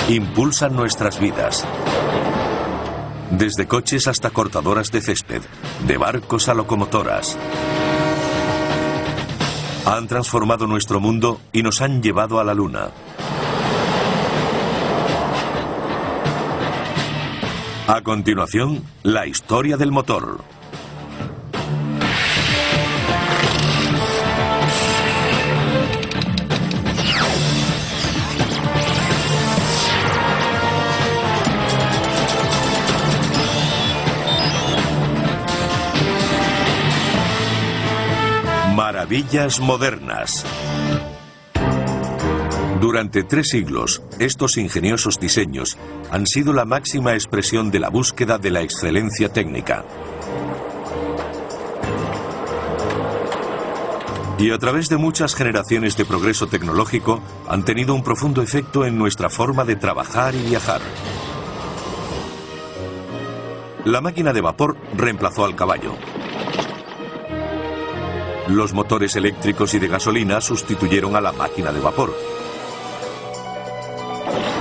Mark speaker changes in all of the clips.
Speaker 1: Impulsan nuestras vidas. Desde coches hasta cortadoras de césped, de barcos a locomotoras. Han transformado nuestro mundo y nos han llevado a la Luna. A continuación, la historia del motor. Maravillas modernas. Durante 3 siglos, estos ingeniosos diseños han sido la máxima expresión de la búsqueda de la excelencia técnica. Y a través de muchas generaciones de progreso tecnológico, han tenido un profundo efecto en nuestra forma de trabajar y viajar. La máquina de vapor reemplazó al caballo. Los motores eléctricos y de gasolina sustituyeron a la máquina de vapor.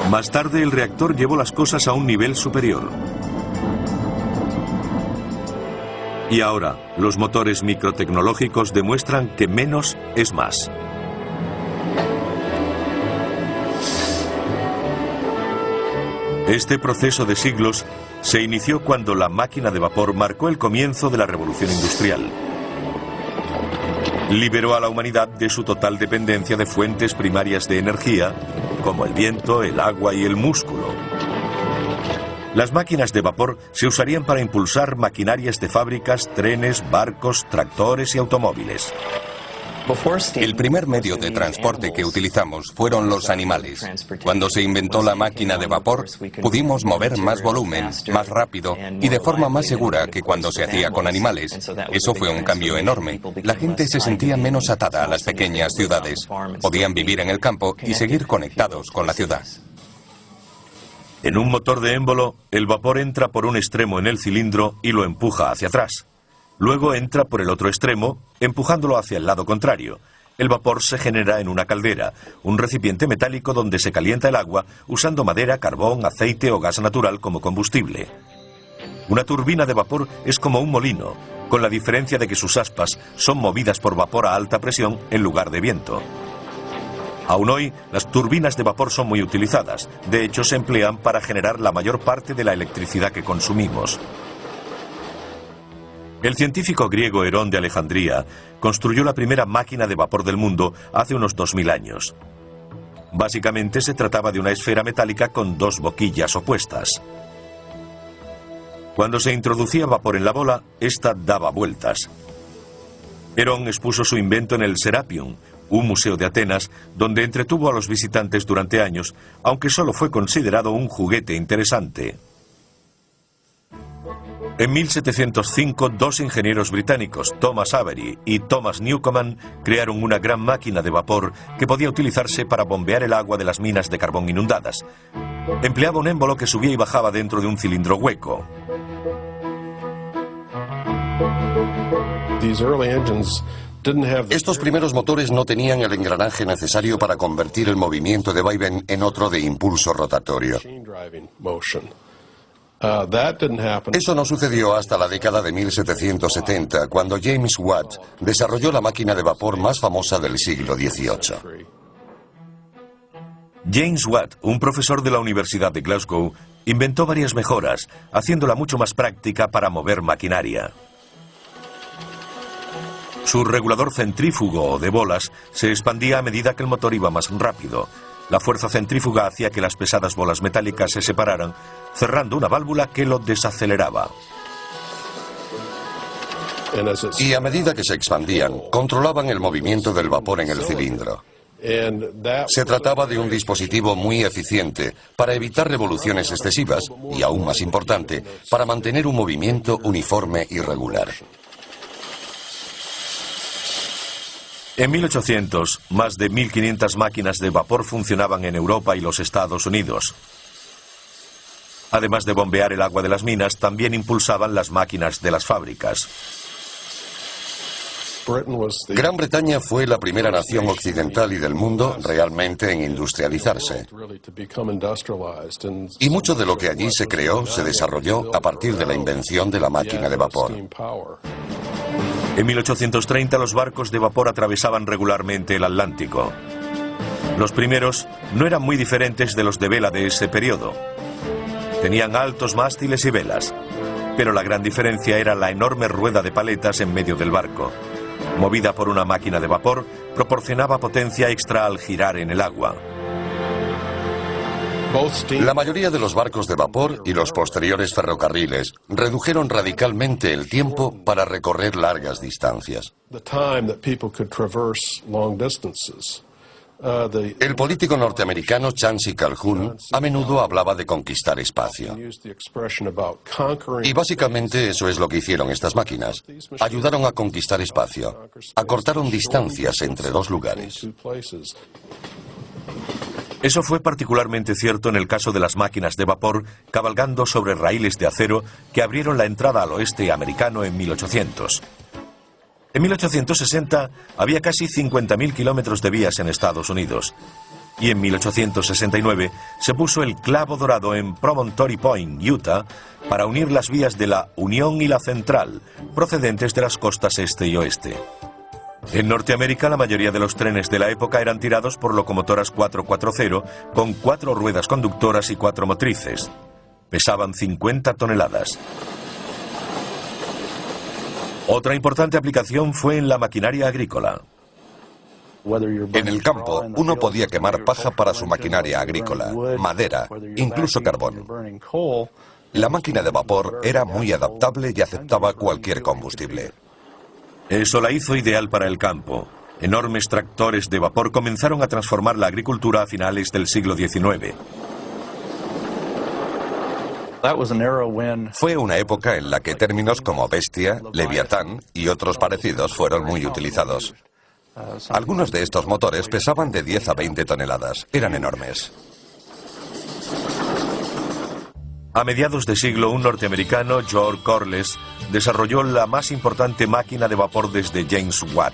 Speaker 1: Más tarde, el reactor llevó las cosas a un nivel superior. Y ahora, los motores microtecnológicos demuestran que menos es más. Este proceso de siglos se inició cuando la máquina de vapor marcó el comienzo de la revolución industrial. Liberó a la humanidad de su total dependencia de fuentes primarias de energía, como el viento, el agua y el músculo. Las máquinas de vapor se usarían para impulsar maquinarias de fábricas, trenes, barcos, tractores y automóviles.
Speaker 2: El primer medio de transporte que utilizamos fueron los animales. Cuando se inventó la máquina de vapor, pudimos mover más volumen, más rápido y de forma más segura que cuando se hacía con animales. Eso fue un cambio enorme. La gente se sentía menos atada a las pequeñas ciudades. Podían vivir en el campo y seguir conectados con la ciudad.
Speaker 1: En un motor de émbolo, el vapor entra por un extremo en el cilindro y lo empuja hacia atrás. Luego entra por el otro extremo, empujándolo hacia el lado contrario. El vapor se genera en una caldera, un recipiente metálico donde se calienta el agua usando madera, carbón, aceite o gas natural como combustible. Una turbina de vapor es como un molino, con la diferencia de que sus aspas son movidas por vapor a alta presión en lugar de viento. Aún hoy, las turbinas de vapor son muy utilizadas. De hecho, se emplean para generar la mayor parte de la electricidad que consumimos. El científico griego Herón de Alejandría construyó la primera máquina de vapor del mundo hace unos 2000 años. Básicamente se trataba de una esfera metálica con 2 boquillas opuestas. Cuando se introducía vapor en la bola, ésta daba vueltas. Herón expuso su invento en el Serapion, un museo de Atenas, donde entretuvo a los visitantes durante años, aunque solo fue considerado un juguete interesante. En 1705, 2 ingenieros británicos, Thomas Avery y Thomas Newcomen, crearon una gran máquina de vapor que podía utilizarse para bombear el agua de las minas de carbón inundadas. Empleaba un émbolo que subía y bajaba dentro de un cilindro hueco.
Speaker 3: Estos primeros motores no tenían el engranaje necesario para convertir el movimiento de vaivén en otro de impulso rotatorio. Eso no sucedió hasta la década de 1770, cuando James Watt desarrolló la máquina de vapor más famosa del siglo XVIII.
Speaker 1: James Watt, un profesor de la Universidad de Glasgow, inventó varias mejoras, haciéndola mucho más práctica para mover maquinaria. Su regulador centrífugo o de bolas se expandía a medida que el motor iba más rápido. La fuerza centrífuga hacía que las pesadas bolas metálicas se separaran, cerrando una válvula que lo desaceleraba.
Speaker 3: Y a medida que se expandían, controlaban el movimiento del vapor en el cilindro. Se trataba de un dispositivo muy eficiente para evitar revoluciones excesivas y, aún más importante, para mantener un movimiento uniforme y regular.
Speaker 1: En 1800, más de 1.500 máquinas de vapor funcionaban en Europa y los Estados Unidos. Además de bombear el agua de las minas, también impulsaban las máquinas de las fábricas.
Speaker 3: Gran Bretaña fue la primera nación occidental y del mundo realmente en industrializarse. Y mucho de lo que allí se creó se desarrolló a partir de la invención de la máquina de vapor.
Speaker 1: En 1830 los barcos de vapor atravesaban regularmente el Atlántico. Los primeros no eran muy diferentes de los de vela de ese periodo. Tenían altos mástiles y velas, pero la gran diferencia era la enorme rueda de paletas en medio del barco. Movida por una máquina de vapor, proporcionaba potencia extra al girar en el agua.
Speaker 3: La mayoría de los barcos de vapor y los posteriores ferrocarriles redujeron radicalmente el tiempo para recorrer largas distancias. El político norteamericano Chancellor Calhoun a menudo hablaba de conquistar espacio. Y básicamente eso es lo que hicieron estas máquinas. Ayudaron a conquistar espacio. Acortaron distancias entre dos lugares.
Speaker 1: Eso fue particularmente cierto en el caso de las máquinas de vapor cabalgando sobre raíles de acero que abrieron la entrada al oeste americano en 1800. En 1860 había casi 50.000 kilómetros de vías en Estados Unidos. Y en 1869 se puso el clavo dorado en Promontory Point, Utah, para unir las vías de la Unión y la Central, procedentes de las costas este y oeste. En Norteamérica la mayoría de los trenes de la época eran tirados por locomotoras 440 con 4 ruedas conductoras y 4 motrices. Pesaban 50 toneladas. Otra importante aplicación fue en la maquinaria agrícola.
Speaker 4: En el campo, uno podía quemar paja para su maquinaria agrícola, madera, incluso carbón. La máquina de vapor era muy adaptable y aceptaba cualquier combustible.
Speaker 1: Eso la hizo ideal para el campo. Enormes tractores de vapor comenzaron a transformar la agricultura a finales del siglo XIX.
Speaker 4: Fue una época en la que términos como bestia, leviatán y otros parecidos fueron muy utilizados. Algunos de estos motores pesaban de 10 a 20 toneladas. Eran enormes.
Speaker 1: A mediados de siglo, un norteamericano, George Corliss, desarrolló la más importante máquina de vapor desde James Watt.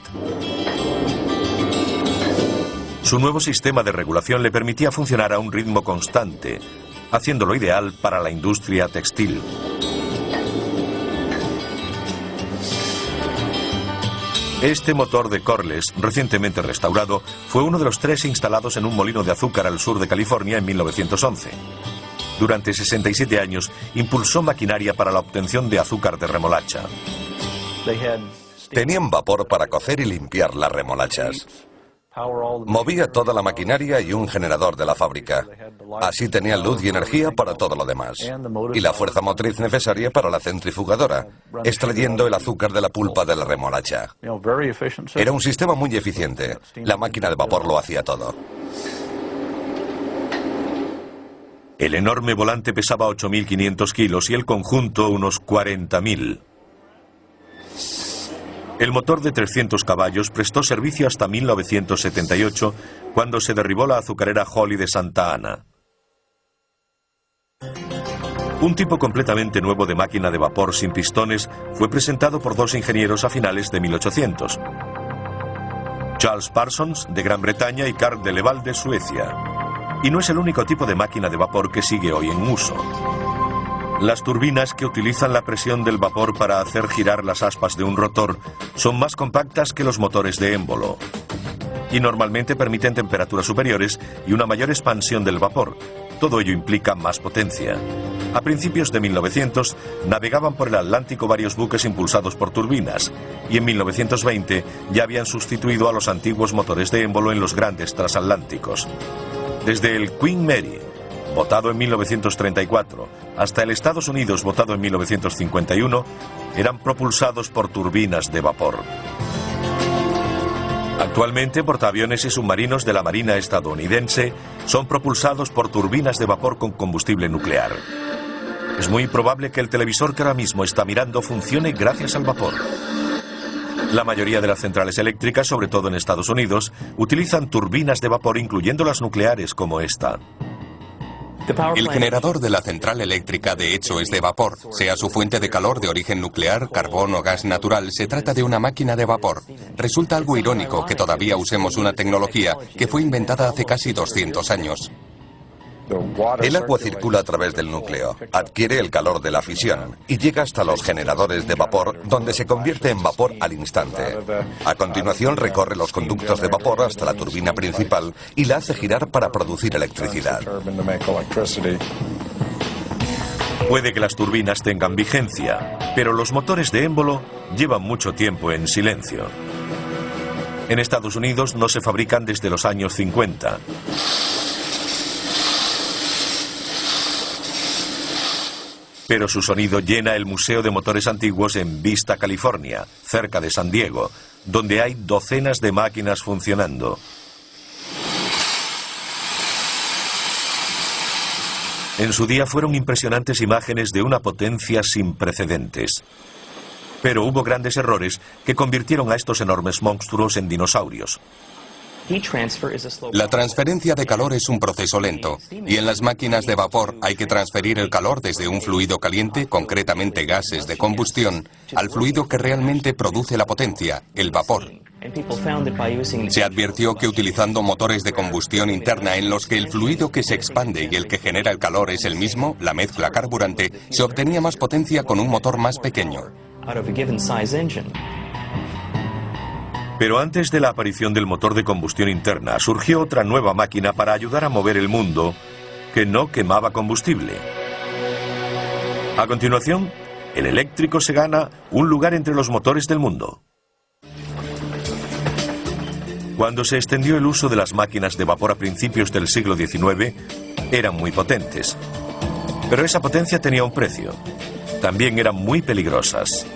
Speaker 1: Su nuevo sistema de regulación le permitía funcionar a un ritmo constante, haciéndolo ideal para la industria textil. Este motor de Corliss, recientemente restaurado, fue uno de los 3 instalados en un molino de azúcar al sur de California en 1911. Durante 67 años, impulsó maquinaria para la obtención de azúcar de remolacha.
Speaker 4: Tenían vapor para cocer y limpiar las remolachas. Movía toda la maquinaria y un generador de la fábrica. Así tenían luz y energía para todo lo demás. Y la fuerza motriz necesaria para la centrifugadora, extrayendo el azúcar de la pulpa de la remolacha. Era un sistema muy eficiente. La máquina de vapor lo hacía todo.
Speaker 1: El enorme volante pesaba 8.500 kilos y el conjunto unos 40.000. El motor de 300 caballos prestó servicio hasta 1978, cuando se derribó la azucarera Holly de Santa Ana. Un tipo completamente nuevo de máquina de vapor sin pistones fue presentado por 2 ingenieros a finales de 1800. Charles Parsons, de Gran Bretaña, y Carl de Leval, de Suecia. Y no es el único tipo de máquina de vapor que sigue hoy en uso. Las turbinas que utilizan la presión del vapor para hacer girar las aspas de un rotor son más compactas que los motores de émbolo y normalmente permiten temperaturas superiores y una mayor expansión del vapor. Todo ello implica más potencia. A principios de 1900 navegaban por el Atlántico varios buques impulsados por turbinas y en 1920 ya habían sustituido a los antiguos motores de émbolo en los grandes transatlánticos. Desde el Queen Mary, votado en 1934, hasta el Estados Unidos, votado en 1951, eran propulsados por turbinas de vapor. Actualmente, portaaviones y submarinos de la Marina estadounidense son propulsados por turbinas de vapor con combustible nuclear. Es muy probable que el televisor que ahora mismo está mirando funcione gracias al vapor. La mayoría de las centrales eléctricas, sobre todo en Estados Unidos, utilizan turbinas de vapor, incluyendo las nucleares como esta.
Speaker 2: El generador de la central eléctrica de hecho es de vapor. Sea su fuente de calor de origen nuclear, carbón o gas natural, se trata de una máquina de vapor. Resulta algo irónico que todavía usemos una tecnología que fue inventada hace casi 200 años.
Speaker 3: El agua circula a través del núcleo, adquiere el calor de la fisión y llega hasta los generadores de vapor, donde se convierte en vapor al instante. A continuación recorre los conductos de vapor hasta la turbina principal y la hace girar para producir electricidad.
Speaker 1: Puede que las turbinas tengan vigencia, pero los motores de émbolo llevan mucho tiempo en silencio. En Estados Unidos no se fabrican desde los años 50. Pero su sonido llena el Museo de Motores Antiguos en Vista, California, cerca de San Diego, donde hay docenas de máquinas funcionando. En su día fueron impresionantes imágenes de una potencia sin precedentes. Pero hubo grandes errores que convirtieron a estos enormes monstruos en dinosaurios.
Speaker 2: La transferencia de calor es un proceso lento, y en las máquinas de vapor hay que transferir el calor desde un fluido caliente, concretamente gases de combustión, al fluido que realmente produce la potencia, el vapor. Se advirtió que utilizando motores de combustión interna en los que el fluido que se expande y el que genera el calor es el mismo, la mezcla carburante, se obtenía más potencia con un motor más pequeño.
Speaker 1: Pero antes de la aparición del motor de combustión interna, surgió otra nueva máquina para ayudar a mover el mundo que no quemaba combustible. A continuación, el eléctrico se gana un lugar entre los motores del mundo. Cuando se extendió el uso de las máquinas de vapor a principios del siglo XIX, eran muy potentes. Pero esa potencia tenía un precio. También eran muy peligrosas.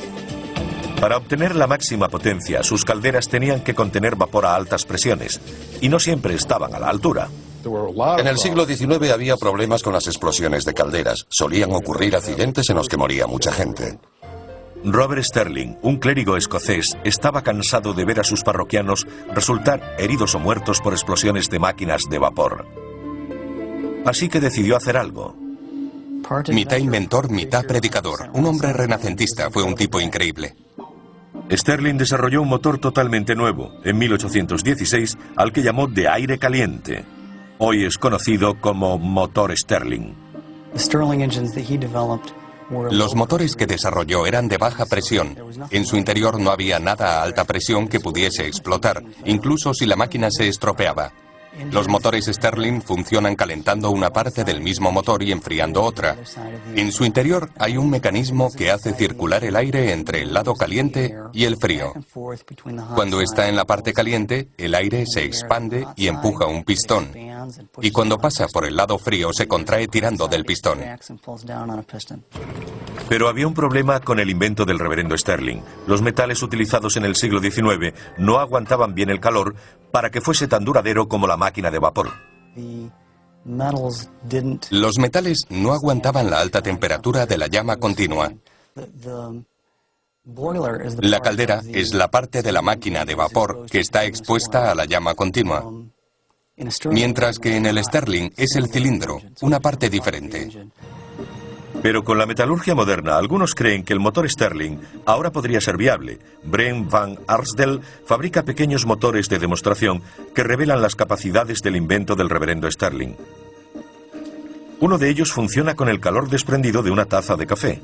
Speaker 1: Para obtener la máxima potencia, sus calderas tenían que contener vapor a altas presiones, y no siempre estaban a la altura.
Speaker 3: En el siglo XIX había problemas con las explosiones de calderas. Solían ocurrir accidentes en los que moría mucha gente.
Speaker 1: Robert Sterling, un clérigo escocés, estaba cansado de ver a sus parroquianos resultar heridos o muertos por explosiones de máquinas de vapor. Así que decidió hacer algo.
Speaker 2: Mitad inventor, mitad predicador. Un hombre renacentista, fue un tipo increíble.
Speaker 1: Sterling desarrolló un motor totalmente nuevo, en 1816, al que llamó de aire caliente. Hoy es conocido como motor Sterling.
Speaker 2: Los motores que desarrolló eran de baja presión. En su interior no había nada a alta presión que pudiese explotar, incluso si la máquina se estropeaba. Los motores Sterling funcionan calentando una parte del mismo motor y enfriando otra. En su interior hay un mecanismo que hace circular el aire entre el lado caliente y el frío. Cuando está en la parte caliente, el aire se expande y empuja un pistón. Y cuando pasa por el lado frío, se contrae tirando del pistón.
Speaker 1: Pero había un problema con el invento del reverendo Sterling. Los metales utilizados en el siglo XIX no aguantaban bien el calor para que fuese tan duradero como la máquina de vapor.
Speaker 2: Los metales no aguantaban la alta temperatura de la llama continua. La caldera es la parte de la máquina de vapor que está expuesta a la llama continua, mientras que en el Sterling es el cilindro, una parte diferente.
Speaker 1: Pero con la metalurgia moderna, algunos creen que el motor Sterling ahora podría ser viable. Brent van Arsdell fabrica pequeños motores de demostración que revelan las capacidades del invento del reverendo Sterling. Uno de ellos funciona con el calor desprendido de una taza de café.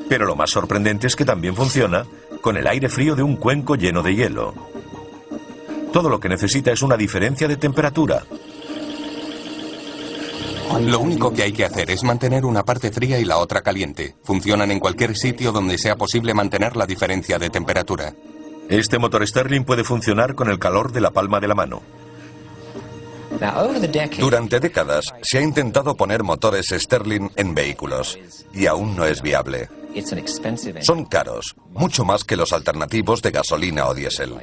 Speaker 1: Pero lo más sorprendente es que también funciona con el aire frío de un cuenco lleno de hielo. Todo lo que necesita es una diferencia de temperatura.
Speaker 2: Lo único que hay que hacer es mantener una parte fría y la otra caliente. Funcionan en cualquier sitio donde sea posible mantener la diferencia de temperatura.
Speaker 1: Este motor Sterling puede funcionar con el calor de la palma de la mano.
Speaker 3: Durante décadas se ha intentado poner motores Sterling en vehículos y aún no es viable. Son caros, mucho más que los alternativos de gasolina o diésel.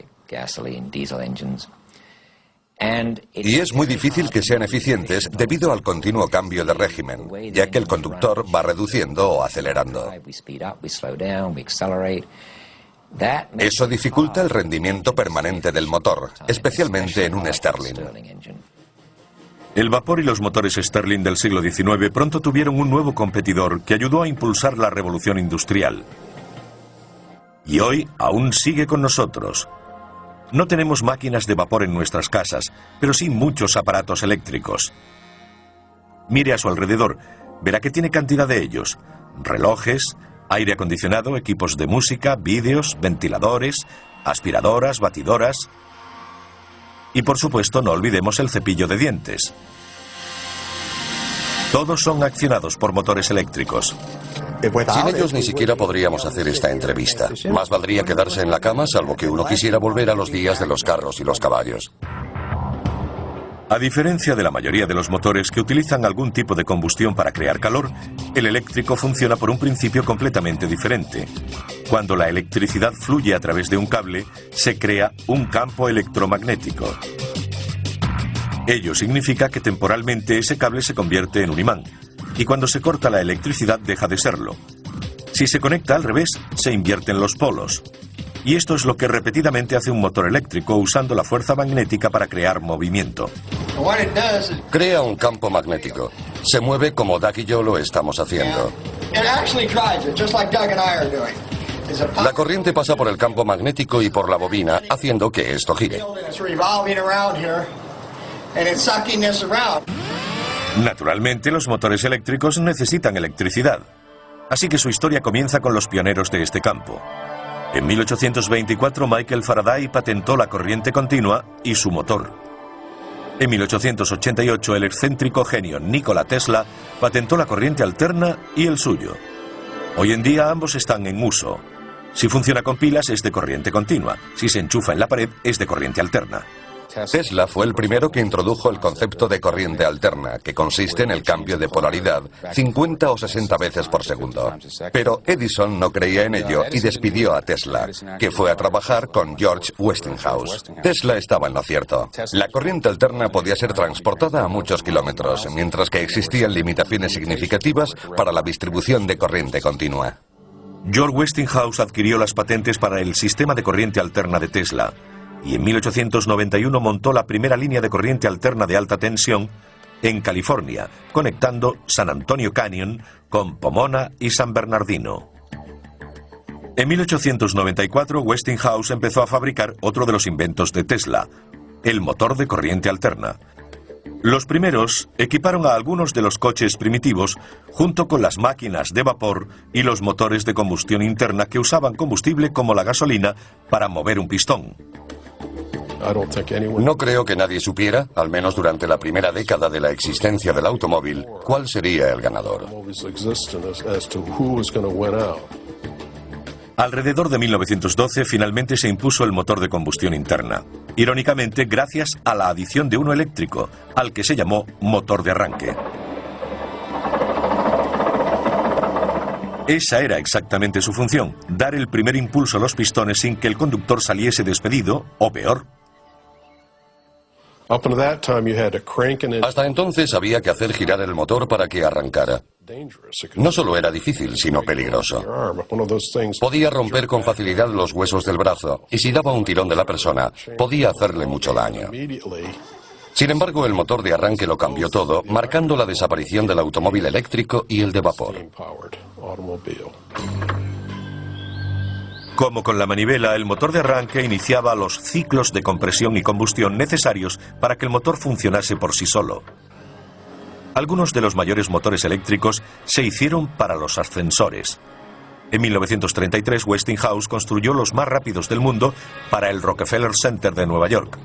Speaker 3: Y es muy difícil que sean eficientes debido al continuo cambio de régimen, ya que el conductor va reduciendo o acelerando. Eso dificulta el rendimiento permanente del motor, especialmente en un Sterling.
Speaker 1: El vapor y los motores Stirling del siglo XIX pronto tuvieron un nuevo competidor que ayudó a impulsar la revolución industrial. Y hoy aún sigue con nosotros. No tenemos máquinas de vapor en nuestras casas, pero sí muchos aparatos eléctricos. Mire a su alrededor, verá que tiene cantidad de ellos. Relojes, aire acondicionado, equipos de música, vídeos, ventiladores, aspiradoras, batidoras. Y por supuesto no olvidemos el cepillo de dientes. Todos son accionados por motores eléctricos.
Speaker 3: Sin ellos ni siquiera podríamos hacer esta entrevista. Más valdría quedarse en la cama, salvo que uno quisiera volver a los días de los carros y los caballos.
Speaker 1: A diferencia de la mayoría de los motores que utilizan algún tipo de combustión para crear calor, el eléctrico funciona por un principio completamente diferente. Cuando la electricidad fluye a través de un cable, se crea un campo electromagnético. Ello significa que temporalmente ese cable se convierte en un imán, y cuando se corta la electricidad deja de serlo. Si se conecta al revés, se invierten los polos. Y esto es lo que repetidamente hace un motor eléctrico usando la fuerza magnética para crear movimiento.
Speaker 3: Crea un campo magnético. Se mueve como Doug y yo lo estamos haciendo. La corriente pasa por el campo magnético y por la bobina, haciendo que esto gire.
Speaker 1: Naturalmente, los motores eléctricos necesitan electricidad. Así que su historia comienza con los pioneros de este campo. En 1824, Michael Faraday patentó la corriente continua y su motor. En 1888, el excéntrico genio Nikola Tesla patentó la corriente alterna y el suyo. Hoy en día ambos están en uso. Si funciona con pilas es de corriente continua, si se enchufa en la pared es de corriente alterna.
Speaker 3: Tesla fue el primero que introdujo el concepto de corriente alterna, que consiste en el cambio de polaridad 50 o 60 veces por segundo. Pero Edison no creía en ello y despidió a Tesla, que fue a trabajar con George Westinghouse. Tesla estaba en lo cierto. La corriente alterna podía ser transportada a muchos kilómetros, mientras que existían limitaciones significativas para la distribución de corriente continua.
Speaker 1: George Westinghouse adquirió las patentes para el sistema de corriente alterna de Tesla. Y en 1891 montó la primera línea de corriente alterna de alta tensión en California, conectando San Antonio Canyon con Pomona y San Bernardino. En 1894, Westinghouse empezó a fabricar otro de los inventos de Tesla, el motor de corriente alterna. Los primeros equiparon a algunos de los coches primitivos junto con las máquinas de vapor y los motores de combustión interna que usaban combustible como la gasolina para mover un pistón.
Speaker 3: No creo que nadie supiera, al menos durante la primera década de la existencia del automóvil, cuál sería el ganador.
Speaker 1: Alrededor de 1912 finalmente se impuso el motor de combustión interna. Irónicamente, gracias a la adición de uno eléctrico, al que se llamó motor de arranque. Esa era exactamente su función, dar el primer impulso a los pistones sin que el conductor saliese despedido, o peor.
Speaker 3: Hasta entonces había que hacer girar el motor para que arrancara. No solo era difícil, sino peligroso. Podía romper con facilidad los huesos del brazo, y si daba un tirón de la persona, podía hacerle mucho daño. Sin embargo, el motor de arranque lo cambió todo, marcando la desaparición del automóvil eléctrico y el de vapor.
Speaker 1: Como con la manivela, el motor de arranque iniciaba los ciclos de compresión y combustión necesarios para que el motor funcionase por sí solo. Algunos de los mayores motores eléctricos se hicieron para los ascensores. En 1933, Westinghouse construyó los más rápidos del mundo para el Rockefeller Center de Nueva York.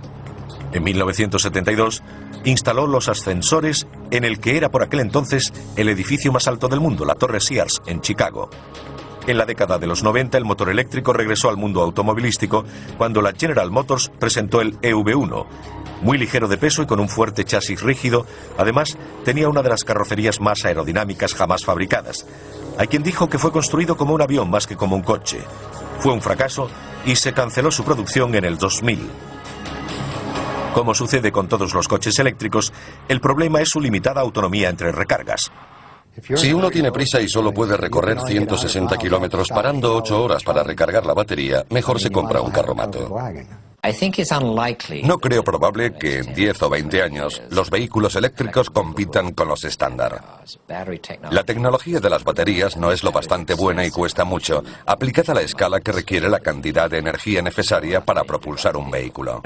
Speaker 1: En 1972, instaló los ascensores en el que era por aquel entonces el edificio más alto del mundo, la Torre Sears, en Chicago. En la década de los 90, el motor eléctrico regresó al mundo automovilístico cuando la General Motors presentó el EV1. Muy ligero de peso y con un fuerte chasis rígido, además tenía una de las carrocerías más aerodinámicas jamás fabricadas. Hay quien dijo que fue construido como un avión más que como un coche. Fue un fracaso y se canceló su producción en el 2000. Como sucede con todos los coches eléctricos, el problema es su limitada autonomía entre recargas.
Speaker 3: Si uno tiene prisa y solo puede recorrer 160 kilómetros parando 8 horas para recargar la batería, mejor se compra un carromato. No creo probable que en 10 o 20 años los vehículos eléctricos compitan con los estándar. La tecnología de las baterías no es lo bastante buena y cuesta mucho, aplicada a la escala que requiere la cantidad de energía necesaria para propulsar un vehículo.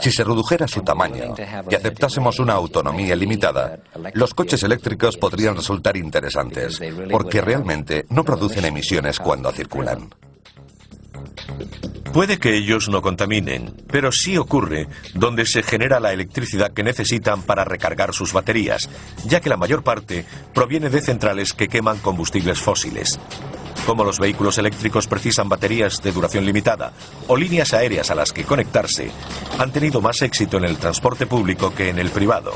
Speaker 3: Si se redujera su tamaño y aceptásemos una autonomía limitada, los coches eléctricos podrían resultar interesantes, porque realmente no producen emisiones cuando circulan.
Speaker 1: Puede que ellos no contaminen, pero sí ocurre donde se genera la electricidad que necesitan para recargar sus baterías, ya que la mayor parte proviene de centrales que queman combustibles fósiles. Como los vehículos eléctricos precisan baterías de duración limitada o líneas aéreas a las que conectarse, han tenido más éxito en el transporte público que en el privado.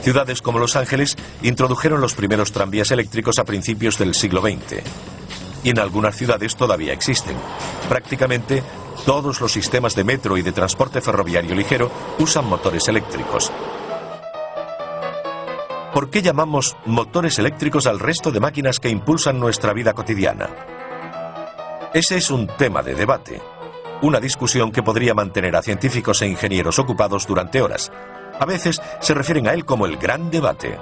Speaker 1: Ciudades como Los Ángeles introdujeron los primeros tranvías eléctricos a principios del siglo XX. Y en algunas ciudades todavía existen. Prácticamente todos los sistemas de metro y de transporte ferroviario ligero usan motores eléctricos. ¿Por qué llamamos motores eléctricos al resto de máquinas que impulsan nuestra vida cotidiana? Ese es un tema de debate, una discusión que podría mantener a científicos e ingenieros ocupados durante horas. A veces se refieren a él como el gran debate.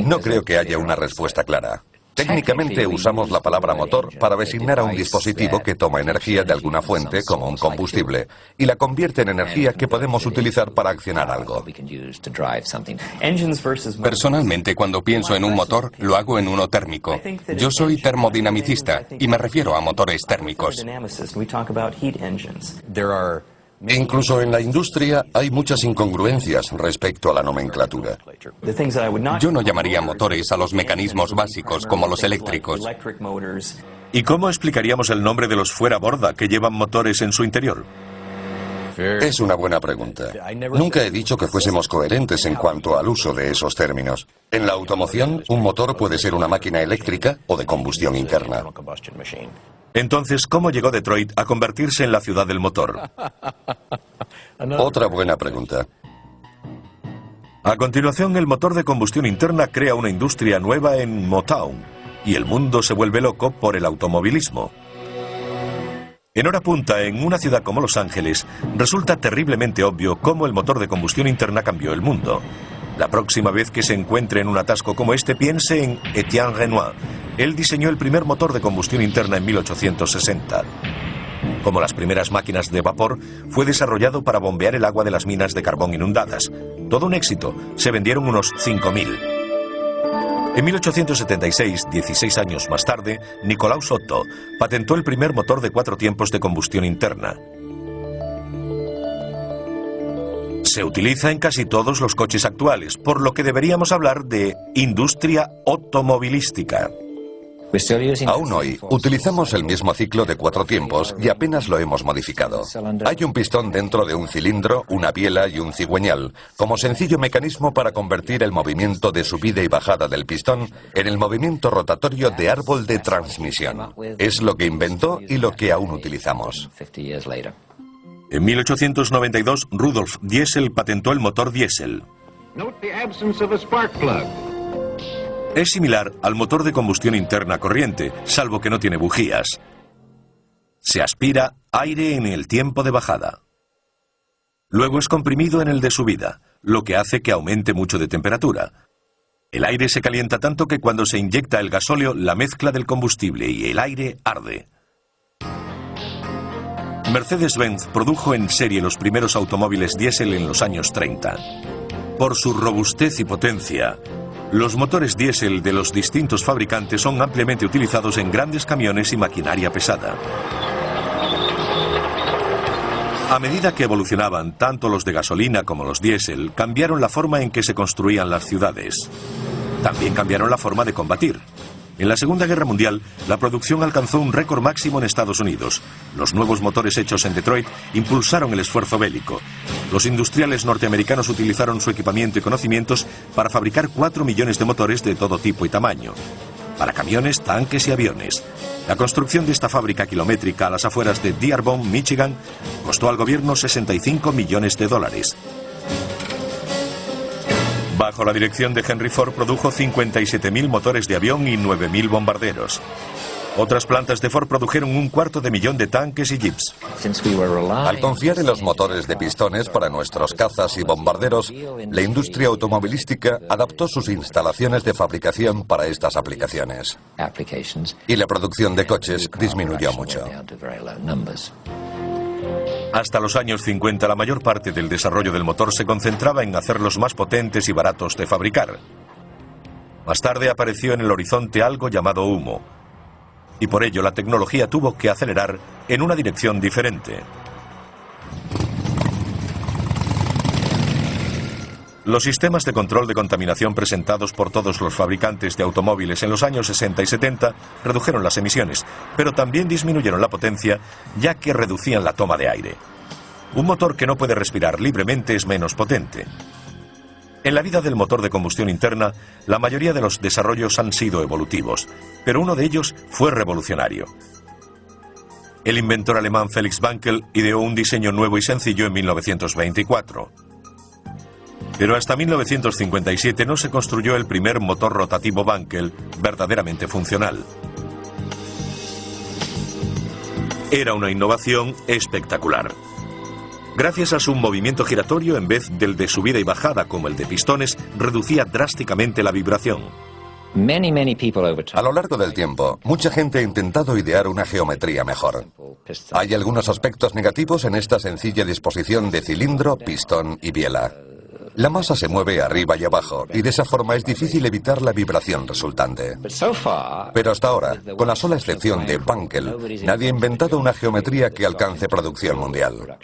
Speaker 3: No creo que haya una respuesta clara. Técnicamente usamos la palabra motor para designar a un dispositivo que toma energía de alguna fuente, como un combustible, y la convierte en energía que podemos utilizar para accionar algo.
Speaker 2: Personalmente, cuando pienso en un motor, lo hago en uno térmico. Yo soy termodinamicista y me refiero a motores térmicos.
Speaker 3: Incluso en la industria hay muchas incongruencias respecto a la nomenclatura.
Speaker 2: Yo no llamaría motores a los mecanismos básicos como los eléctricos.
Speaker 1: ¿Y cómo explicaríamos el nombre de los fuera borda que llevan motores en su interior?
Speaker 3: Es una buena pregunta. Nunca he dicho que fuésemos coherentes en cuanto al uso de esos términos. En la automoción, un motor puede ser una máquina eléctrica o de combustión interna.
Speaker 1: Entonces, ¿cómo llegó Detroit a convertirse en la ciudad del motor?
Speaker 3: Otra buena pregunta.
Speaker 1: A continuación, el motor de combustión interna crea una industria nueva en Motown, y el mundo se vuelve loco por el automovilismo. En hora punta, en una ciudad como Los Ángeles, resulta terriblemente obvio cómo el motor de combustión interna cambió el mundo. La próxima vez que se encuentre en un atasco como este, piense en Etienne Renoir. Él diseñó el primer motor de combustión interna en 1860. Como las primeras máquinas de vapor, fue desarrollado para bombear el agua de las minas de carbón inundadas. Todo un éxito, se vendieron unos 5.000. En 1876, 16 años más tarde, Nicolaus Otto patentó el primer motor de 4 tiempos de combustión interna. Se utiliza en casi todos los coches actuales, por lo que deberíamos hablar de industria automovilística.
Speaker 3: Aún hoy, utilizamos el mismo ciclo de 4 tiempos y apenas lo hemos modificado. Hay un pistón dentro de un cilindro, una biela y un cigüeñal, como sencillo mecanismo para convertir el movimiento de subida y bajada del pistón en el movimiento rotatorio de árbol de transmisión. Es lo que inventó y lo que aún utilizamos.
Speaker 1: En 1892, Rudolf Diesel patentó el motor diésel. Es similar al motor de combustión interna corriente, salvo que no tiene bujías. Se aspira aire en el tiempo de bajada. Luego es comprimido en el de subida, lo que hace que aumente mucho de temperatura. El aire se calienta tanto que cuando se inyecta el gasóleo, la mezcla del combustible y el aire arde. Mercedes-Benz produjo en serie los primeros automóviles diésel en los años 30. Por su robustez y potencia, los motores diésel de los distintos fabricantes son ampliamente utilizados en grandes camiones y maquinaria pesada. A medida que evolucionaban, tanto los de gasolina como los diésel cambiaron la forma en que se construían las ciudades. También cambiaron la forma de combatir. En la Segunda Guerra Mundial, la producción alcanzó un récord máximo en Estados Unidos. Los nuevos motores hechos en Detroit impulsaron el esfuerzo bélico. Los industriales norteamericanos utilizaron su equipamiento y conocimientos para fabricar 4 millones de motores de todo tipo y tamaño, para camiones, tanques y aviones. La construcción de esta fábrica kilométrica a las afueras de Dearborn, Michigan, costó al gobierno $65 millones. Bajo la dirección de Henry Ford produjo 57.000 motores de avión y 9.000 bombarderos. Otras plantas de Ford produjeron 250.000 de tanques y jeeps.
Speaker 4: Al confiar en los motores de pistones para nuestros cazas y bombarderos, la industria automovilística adaptó sus instalaciones de fabricación para estas aplicaciones. Y la producción de coches disminuyó mucho.
Speaker 1: Hasta los años 50, la mayor parte del desarrollo del motor se concentraba en hacerlos más potentes y baratos de fabricar. Más tarde apareció en el horizonte algo llamado humo, y por ello la tecnología tuvo que acelerar en una dirección diferente. Los sistemas de control de contaminación presentados por todos los fabricantes de automóviles en los años 60 y 70 redujeron las emisiones, pero también disminuyeron la potencia, ya que reducían la toma de aire. Un motor que no puede respirar libremente es menos potente. En la vida del motor de combustión interna, la mayoría de los desarrollos han sido evolutivos, pero uno de ellos fue revolucionario. El inventor alemán Felix Wankel ideó un diseño nuevo y sencillo en 1924. Pero hasta 1957 no se construyó el primer motor rotativo Wankel verdaderamente funcional. Era una innovación espectacular. Gracias a su movimiento giratorio, en vez del de subida y bajada como el de pistones, reducía drásticamente la vibración.
Speaker 4: A lo largo del tiempo, mucha gente ha intentado idear una geometría mejor. Hay algunos aspectos negativos en esta sencilla disposición de cilindro, pistón y biela. La masa se mueve arriba y abajo, y de esa forma es difícil evitar la vibración resultante. Pero hasta ahora, con la sola excepción de Wankel, nadie ha inventado una geometría que alcance producción mundial.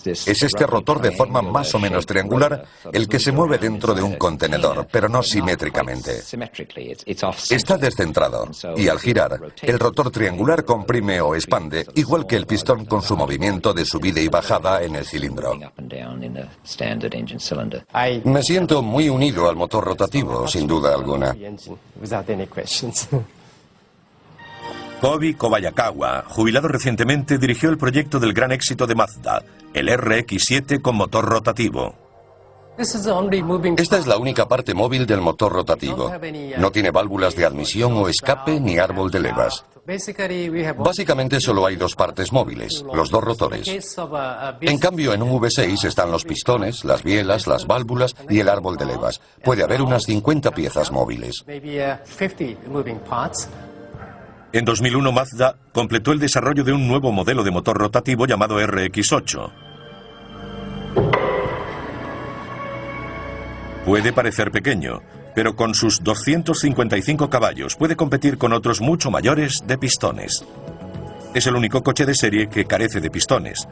Speaker 4: Es este rotor de forma más o menos triangular el que se mueve dentro de un contenedor, pero no simétricamente. Está descentrado, y al girar, el rotor triangular comprime o expande, igual que el pistón con su movimiento de subida y bajada en el cilindro. Me siento muy unido al motor rotativo, sin duda alguna.
Speaker 1: Kobi Kobayakawa, jubilado recientemente, dirigió el proyecto del gran éxito de Mazda, el RX-7 con motor rotativo.
Speaker 3: Esta es la única parte móvil del motor rotativo. No tiene válvulas de admisión o escape ni árbol de levas. Básicamente solo hay dos partes móviles, los dos rotores. En cambio, en un V6 están los pistones, las bielas, las válvulas y el árbol de levas. Puede haber unas 50 piezas móviles.
Speaker 1: En 2001, Mazda completó el desarrollo de un nuevo modelo de motor rotativo llamado RX-8. Puede parecer pequeño, pero con sus 255 caballos puede competir con otros mucho mayores de pistones. Es el único coche de serie que carece de pistones.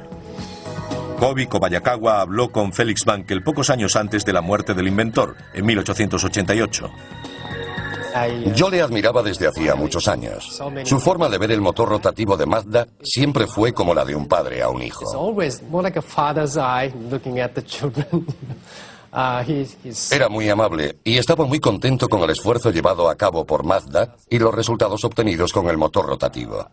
Speaker 1: Kobi Kobayakawa habló con Felix Wankel pocos años antes de la muerte del inventor, en 1888.
Speaker 3: Yo le admiraba desde hacía muchos años. Su forma de ver el motor rotativo de Mazda siempre fue como la de un padre a un hijo. Era muy amable y estaba muy contento con el esfuerzo llevado a cabo por Mazda y los resultados obtenidos con el motor rotativo.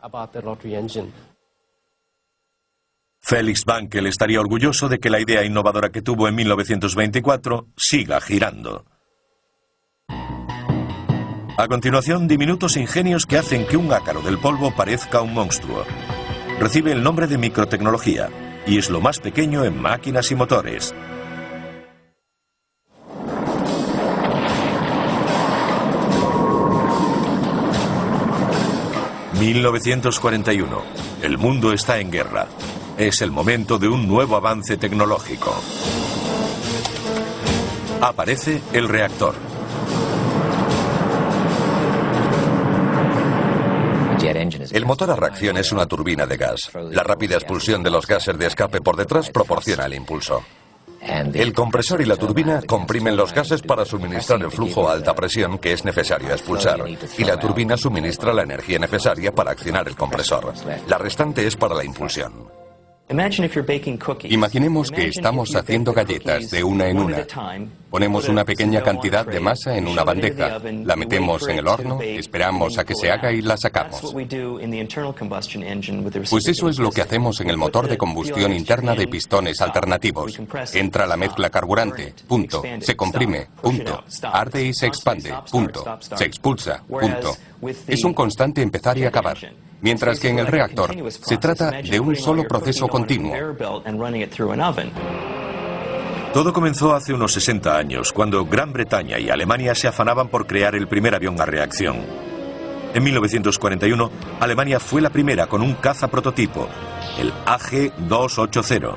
Speaker 1: Felix Wankel estaría orgulloso de que la idea innovadora que tuvo en 1924 siga girando. A continuación, diminutos ingenios que hacen que un ácaro del polvo parezca un monstruo. Recibe el nombre de microtecnología y es lo más pequeño en máquinas y motores. ...1941... El mundo está en guerra. Es el momento de un nuevo avance tecnológico. Aparece el reactor.
Speaker 4: El motor a reacción es una turbina de gas. La rápida expulsión de los gases de escape por detrás proporciona el impulso. El compresor y la turbina comprimen los gases para suministrar el flujo a alta presión que es necesario expulsar, y la turbina suministra la energía necesaria para accionar el compresor. La restante es para la impulsión.
Speaker 2: Imaginemos que estamos haciendo galletas de una en una. Ponemos una pequeña cantidad de masa en una bandeja, la metemos en el horno, esperamos a que se haga y la sacamos. Pues eso es lo que hacemos en el motor de combustión interna de pistones alternativos. Entra la mezcla carburante, punto. Se comprime, punto. Arde y se expande, punto. Se expulsa, punto. Es un constante empezar y acabar. Mientras que en el reactor se trata de un solo proceso continuo.
Speaker 1: Todo comenzó hace unos 60 años, cuando Gran Bretaña y Alemania se afanaban por crear el primer avión a reacción. En 1941, Alemania fue la primera con un caza prototipo, el AG-280.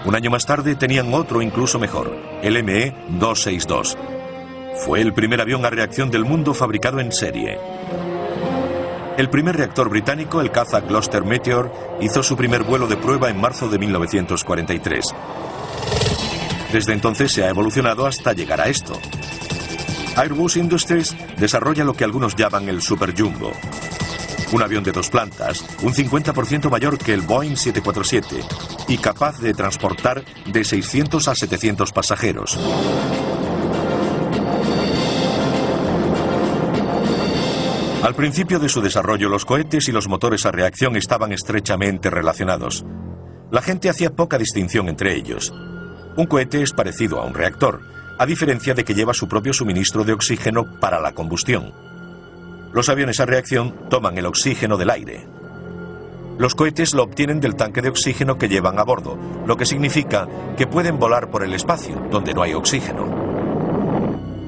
Speaker 1: Un año más tarde tenían otro incluso mejor, el ME-262. Fue el primer avión a reacción del mundo fabricado en serie. El primer reactor británico, el caza Gloster Meteor, hizo su primer vuelo de prueba en marzo de 1943. Desde entonces se ha evolucionado hasta llegar a esto. Airbus Industries desarrolla lo que algunos llaman el Super Jumbo. Un avión de 2 plantas, un 50% mayor que el Boeing 747 y capaz de transportar de 600 a 700 pasajeros. Al principio de su desarrollo, los cohetes y los motores a reacción estaban estrechamente relacionados. La gente hacía poca distinción entre ellos. Un cohete es parecido a un reactor, a diferencia de que lleva su propio suministro de oxígeno para la combustión. Los aviones a reacción toman el oxígeno del aire. Los cohetes lo obtienen del tanque de oxígeno que llevan a bordo, lo que significa que pueden volar por el espacio, donde no hay oxígeno.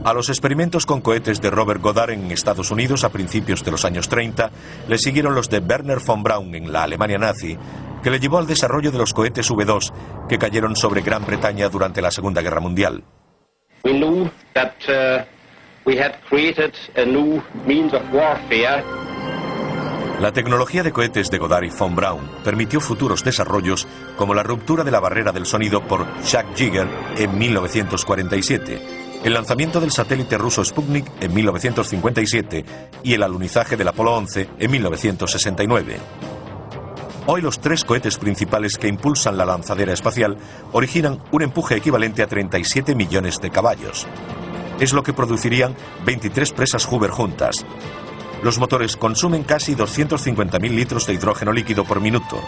Speaker 1: A los experimentos con cohetes de Robert Goddard en Estados Unidos a principios de los años 30, le siguieron los de Werner von Braun en la Alemania nazi, que le llevó al desarrollo de los cohetes V2, que cayeron sobre Gran Bretaña durante la Segunda Guerra Mundial. La tecnología de cohetes de Goddard y von Braun permitió futuros desarrollos como la ruptura de la barrera del sonido por Chuck Yeager en 1947, el lanzamiento del satélite ruso Sputnik en 1957 y el alunizaje del Apolo 11 en 1969. Hoy los 3 cohetes principales que impulsan la lanzadera espacial originan un empuje equivalente a 37 millones de caballos. Es lo que producirían 23 presas Hoover juntas. Los motores consumen casi 250.000 litros de hidrógeno líquido por minuto.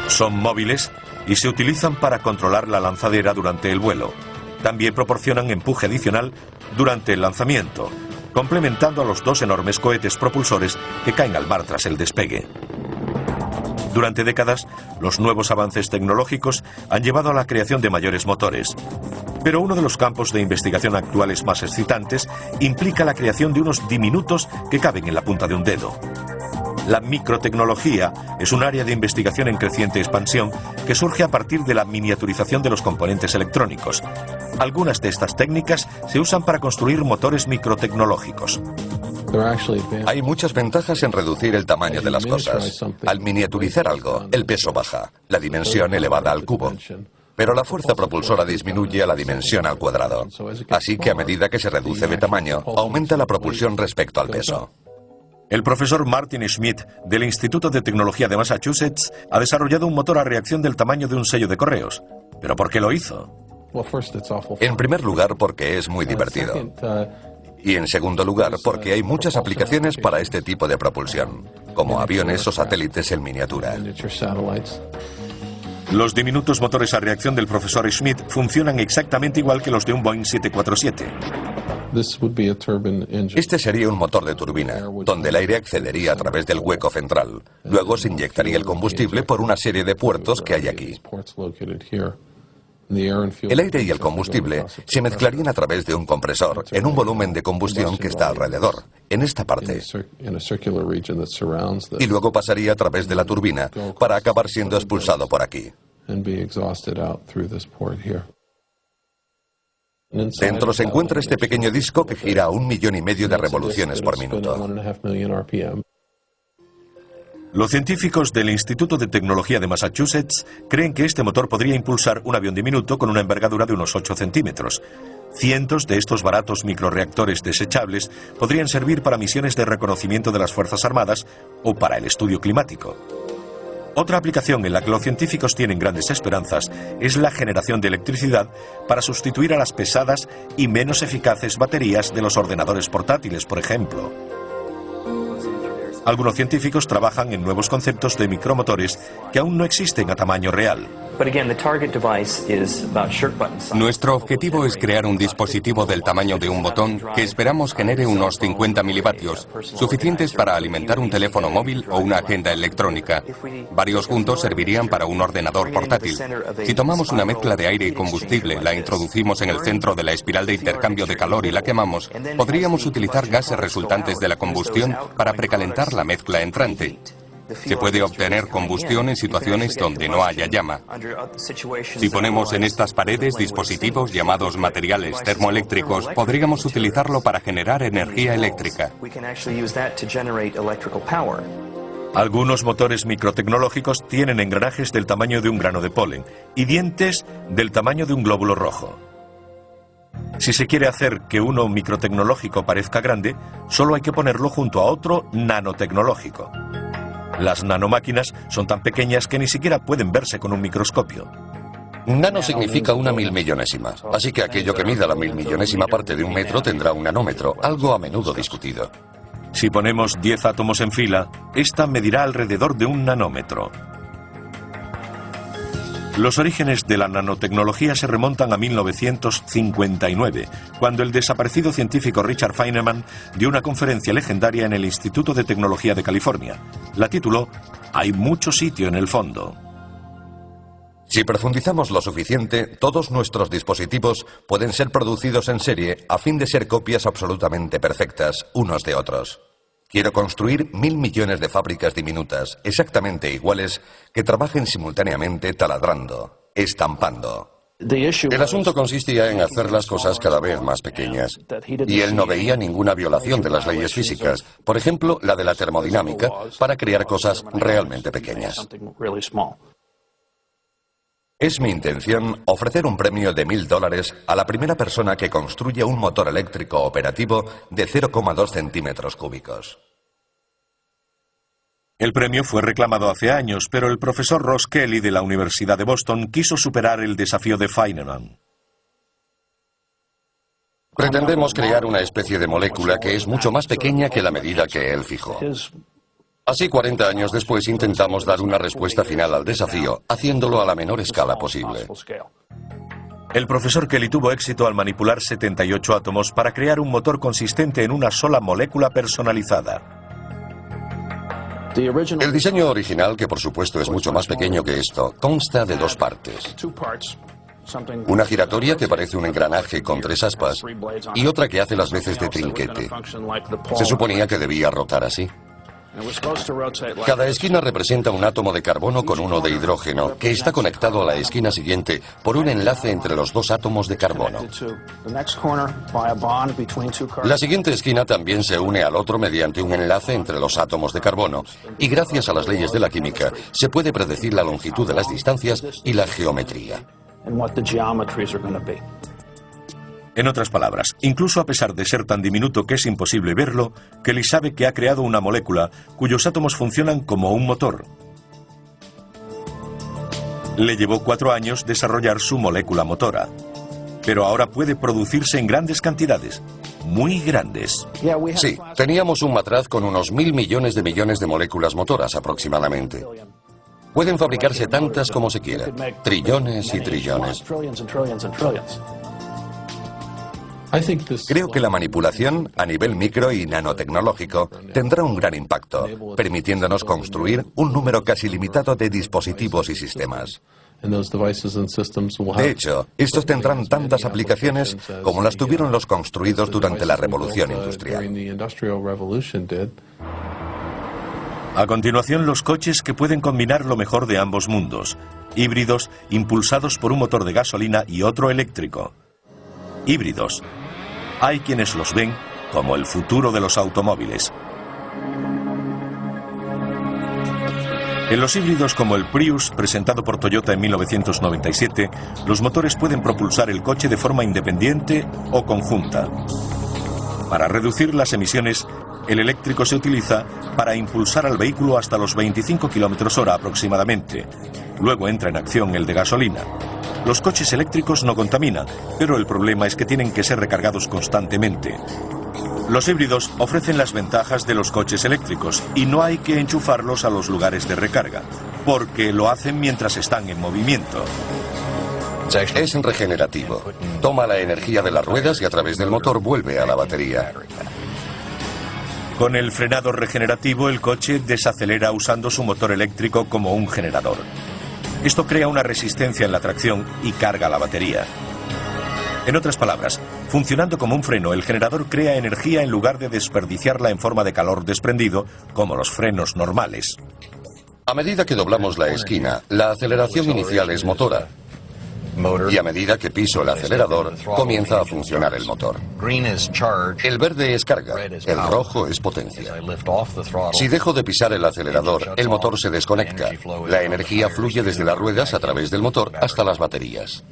Speaker 1: Son móviles y se utilizan para controlar la lanzadera durante el vuelo. También proporcionan empuje adicional durante el lanzamiento, complementando a los 2 enormes cohetes propulsores que caen al mar tras el despegue. Durante décadas, los nuevos avances tecnológicos han llevado a la creación de mayores motores. Pero uno de los campos de investigación actuales más excitantes implica la creación de unos diminutos que caben en la punta de un dedo. La microtecnología es un área de investigación en creciente expansión que surge a partir de la miniaturización de los componentes electrónicos. Algunas de estas técnicas se usan para construir motores microtecnológicos.
Speaker 3: Hay muchas ventajas en reducir el tamaño de las cosas. Al miniaturizar algo, el peso baja, la dimensión elevada al cubo. Pero la fuerza propulsora disminuye a la dimensión al cuadrado. Así que a medida que se reduce de tamaño, aumenta la propulsión respecto al peso.
Speaker 1: El profesor Martin Schmidt del Instituto de Tecnología de Massachusetts ha desarrollado un motor a reacción del tamaño de un sello de correos. ¿Pero por qué lo hizo?
Speaker 3: En primer lugar, porque es muy divertido. Y en segundo lugar, porque hay muchas aplicaciones para este tipo de propulsión, como aviones o satélites en miniatura.
Speaker 1: Los diminutos motores a reacción del profesor Schmidt funcionan exactamente igual que los de un Boeing 747.
Speaker 3: Este sería un motor de turbina, donde el aire accedería a través del hueco central. Luego se inyectaría el combustible por una serie de puertos que hay aquí. El aire y el combustible se mezclarían a través de un compresor en un volumen de combustión que está alrededor, en esta parte. Y luego pasaría a través de la turbina para acabar siendo expulsado por aquí. Dentro se encuentra este pequeño disco que gira a 1,5 millones de revoluciones por minuto.
Speaker 1: Los científicos del Instituto de Tecnología de Massachusetts creen que este motor podría impulsar un avión diminuto con una envergadura de unos 8 centímetros. Cientos de estos baratos microreactores desechables podrían servir para misiones de reconocimiento de las Fuerzas Armadas o para el estudio climático. Otra aplicación en la que los científicos tienen grandes esperanzas es la generación de electricidad para sustituir a las pesadas y menos eficaces baterías de los ordenadores portátiles, por ejemplo. Algunos científicos trabajan en nuevos conceptos de micromotores que aún no existen a tamaño real.
Speaker 2: Nuestro objetivo es crear un dispositivo del tamaño de un botón que esperamos genere unos 50 milivatios, suficientes para alimentar un teléfono móvil o una agenda electrónica. Varios juntos servirían para un ordenador portátil. Si tomamos una mezcla de aire y combustible, la introducimos en el centro de la espiral de intercambio de calor y la quemamos, podríamos utilizar gases resultantes de la combustión para precalentar la mezcla entrante. Se puede obtener combustión en situaciones donde no haya llama. Si ponemos en estas paredes dispositivos llamados materiales termoeléctricos, podríamos utilizarlo para generar energía eléctrica.
Speaker 1: Algunos motores microtecnológicos tienen engranajes del tamaño de un grano de polen y dientes del tamaño de un glóbulo rojo. Si se quiere hacer que uno microtecnológico parezca grande, solo hay que ponerlo junto a otro nanotecnológico. Las nanomáquinas son tan pequeñas que ni siquiera pueden verse con un microscopio.
Speaker 3: Nano significa una milmillonésima, así que aquello que mida la milmillonésima parte de un metro tendrá un nanómetro, algo a menudo discutido.
Speaker 1: Si ponemos 10 átomos en fila, esta medirá alrededor de un nanómetro. Los orígenes de la nanotecnología se remontan a 1959, cuando el desaparecido científico Richard Feynman dio una conferencia legendaria en el Instituto de Tecnología de California. La tituló «Hay mucho sitio en el fondo».
Speaker 3: Si profundizamos lo suficiente, todos nuestros dispositivos pueden ser producidos en serie a fin de ser copias absolutamente perfectas unos de otros. Quiero construir 1000 millones de fábricas diminutas, exactamente iguales, que trabajen simultáneamente taladrando, estampando. El asunto consistía en hacer las cosas cada vez más pequeñas. Y él no veía ninguna violación de las leyes físicas, por ejemplo, la de la termodinámica, para crear cosas realmente pequeñas. Es mi intención ofrecer un premio de $1000 a la primera persona que construya un motor eléctrico operativo de 0,2 centímetros cúbicos.
Speaker 1: El premio fue reclamado hace años, pero el profesor Ross Kelly de la Universidad de Boston quiso superar el desafío de Feynman.
Speaker 3: Pretendemos crear una especie de molécula que es mucho más pequeña que la medida que él fijó. Así, 40 años después, intentamos dar una respuesta final al desafío, haciéndolo a la menor escala posible.
Speaker 1: El profesor Kelly tuvo éxito al manipular 78 átomos para crear un motor consistente en una sola molécula personalizada.
Speaker 3: El diseño original, que por supuesto es mucho más pequeño que esto, consta de 2 partes. Una giratoria que parece un engranaje con 3 aspas y otra que hace las veces de trinquete. Se suponía que debía rotar así. Cada esquina representa un átomo de carbono con uno de hidrógeno, que está conectado a la esquina siguiente por un enlace entre los 2 átomos de carbono. La siguiente esquina también se une al otro mediante un enlace entre los átomos de carbono, y gracias a las leyes de la química se puede predecir la longitud de las distancias y la geometría.
Speaker 1: En otras palabras, incluso a pesar de ser tan diminuto que es imposible verlo, Kelly sabe que ha creado una molécula cuyos átomos funcionan como un motor. Le llevó 4 años desarrollar su molécula motora, pero ahora puede producirse en grandes cantidades, muy grandes.
Speaker 3: Sí, teníamos un matraz con unos 1000 millones de moléculas motoras aproximadamente. Pueden fabricarse tantas como se quiera, trillones y trillones. Creo que la manipulación a nivel micro y nanotecnológico tendrá un gran impacto, permitiéndonos construir un número casi limitado de dispositivos y sistemas. De hecho, estos tendrán tantas aplicaciones como las tuvieron los construidos durante la Revolución Industrial.
Speaker 1: A continuación, los coches que pueden combinar lo mejor de ambos mundos, híbridos impulsados por un motor de gasolina y otro eléctrico. Híbridos. Hay quienes los ven como el futuro de los automóviles. En los híbridos como el Prius, presentado por Toyota en 1997, los motores pueden propulsar el coche de forma independiente o conjunta. Para reducir las emisiones, El eléctrico se utiliza para impulsar al vehículo hasta los 25 km/h aproximadamente. Luego entra en acción el de gasolina. Los coches eléctricos no contaminan, pero el problema es que tienen que ser recargados constantemente. Los híbridos ofrecen las ventajas de los coches eléctricos y no hay que enchufarlos a los lugares de recarga, porque lo hacen mientras están en movimiento.
Speaker 3: Es regenerativo. Toma la energía de las ruedas y a través del motor vuelve a la batería.
Speaker 1: Con el frenado regenerativo, el coche desacelera usando su motor eléctrico como un generador. Esto crea una resistencia en la tracción y carga la batería. En otras palabras, funcionando como un freno, el generador crea energía en lugar de desperdiciarla en forma de calor desprendido, como los frenos normales.
Speaker 3: A medida que doblamos la esquina, la aceleración inicial es motora. Y a medida que piso el acelerador, comienza a funcionar el motor. El verde es carga, el rojo es potencia. Si dejo de pisar el acelerador, el motor se desconecta. La energía fluye desde las ruedas a través del motor hasta las baterías.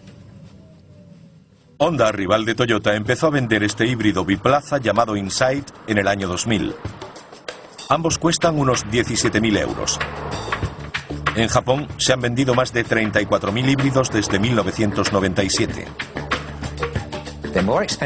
Speaker 1: Honda, rival de Toyota, empezó a vender este híbrido biplaza llamado Insight en el año 2000. Ambos cuestan unos 17.000 euros. En Japón se han vendido más de 34.000 híbridos desde 1997.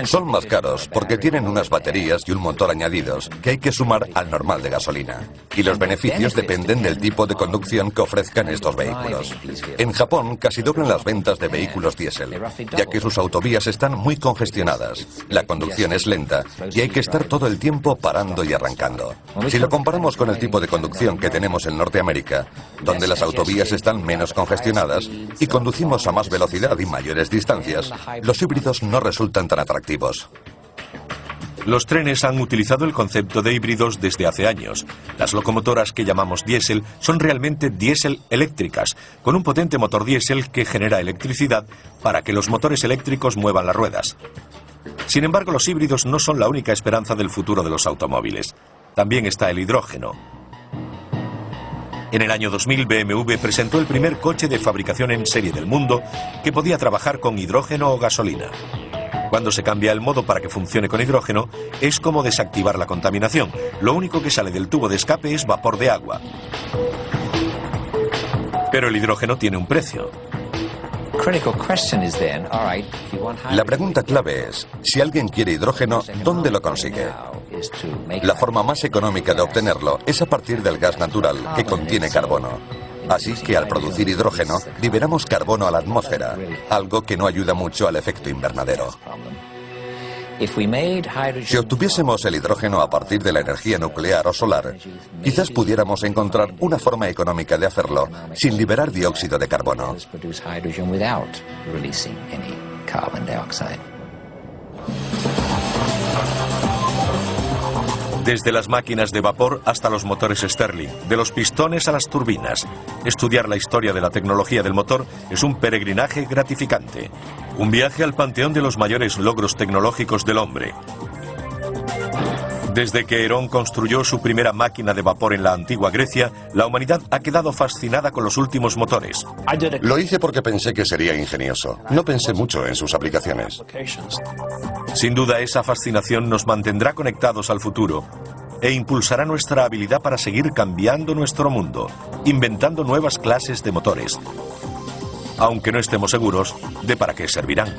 Speaker 4: Son más caros porque tienen unas baterías y un motor añadidos que hay que sumar al normal de gasolina. Y los beneficios dependen del tipo de conducción que ofrezcan estos vehículos. En Japón casi doblan las ventas de vehículos diésel, ya que sus autovías están muy congestionadas. La conducción es lenta y hay que estar todo el tiempo parando y arrancando. Si lo comparamos con el tipo de conducción que tenemos en Norteamérica, donde las autovías están menos congestionadas y conducimos a más velocidad y mayores distancias, los híbridos no resultan tan atractivos.
Speaker 1: Los trenes han utilizado el concepto de híbridos desde hace años. Las locomotoras que llamamos diésel son realmente diésel eléctricas, con un potente motor diésel que genera electricidad para que los motores eléctricos muevan las ruedas. Sin embargo, los híbridos no son la única esperanza del futuro de los automóviles. También está el hidrógeno. En el año 2000, BMW presentó el primer coche de fabricación en serie del mundo que podía trabajar con hidrógeno o gasolina. Cuando se cambia el modo para que funcione con hidrógeno, es como desactivar la contaminación. Lo único que sale del tubo de escape es vapor de agua. Pero el hidrógeno tiene un precio.
Speaker 4: La pregunta clave es, si alguien quiere hidrógeno, ¿dónde lo consigue? La forma más económica de obtenerlo es a partir del gas natural, que contiene carbono. Así que al producir hidrógeno, liberamos carbono a la atmósfera, algo que no ayuda mucho al efecto invernadero. Si obtuviésemos el hidrógeno a partir de la energía nuclear o solar, quizás pudiéramos encontrar una forma económica de hacerlo sin liberar dióxido de carbono.
Speaker 1: Desde las máquinas de vapor hasta los motores Stirling, de los pistones a las turbinas. Estudiar la historia de la tecnología del motor es un peregrinaje gratificante. Un viaje al panteón de los mayores logros tecnológicos del hombre. Desde que Herón construyó su primera máquina de vapor en la antigua Grecia, la humanidad ha quedado fascinada con los últimos motores.
Speaker 3: Lo hice porque pensé que sería ingenioso. No pensé mucho en sus aplicaciones.
Speaker 1: Sin duda, esa fascinación nos mantendrá conectados al futuro e impulsará nuestra habilidad para seguir cambiando nuestro mundo, inventando nuevas clases de motores, aunque no estemos seguros de para qué servirán.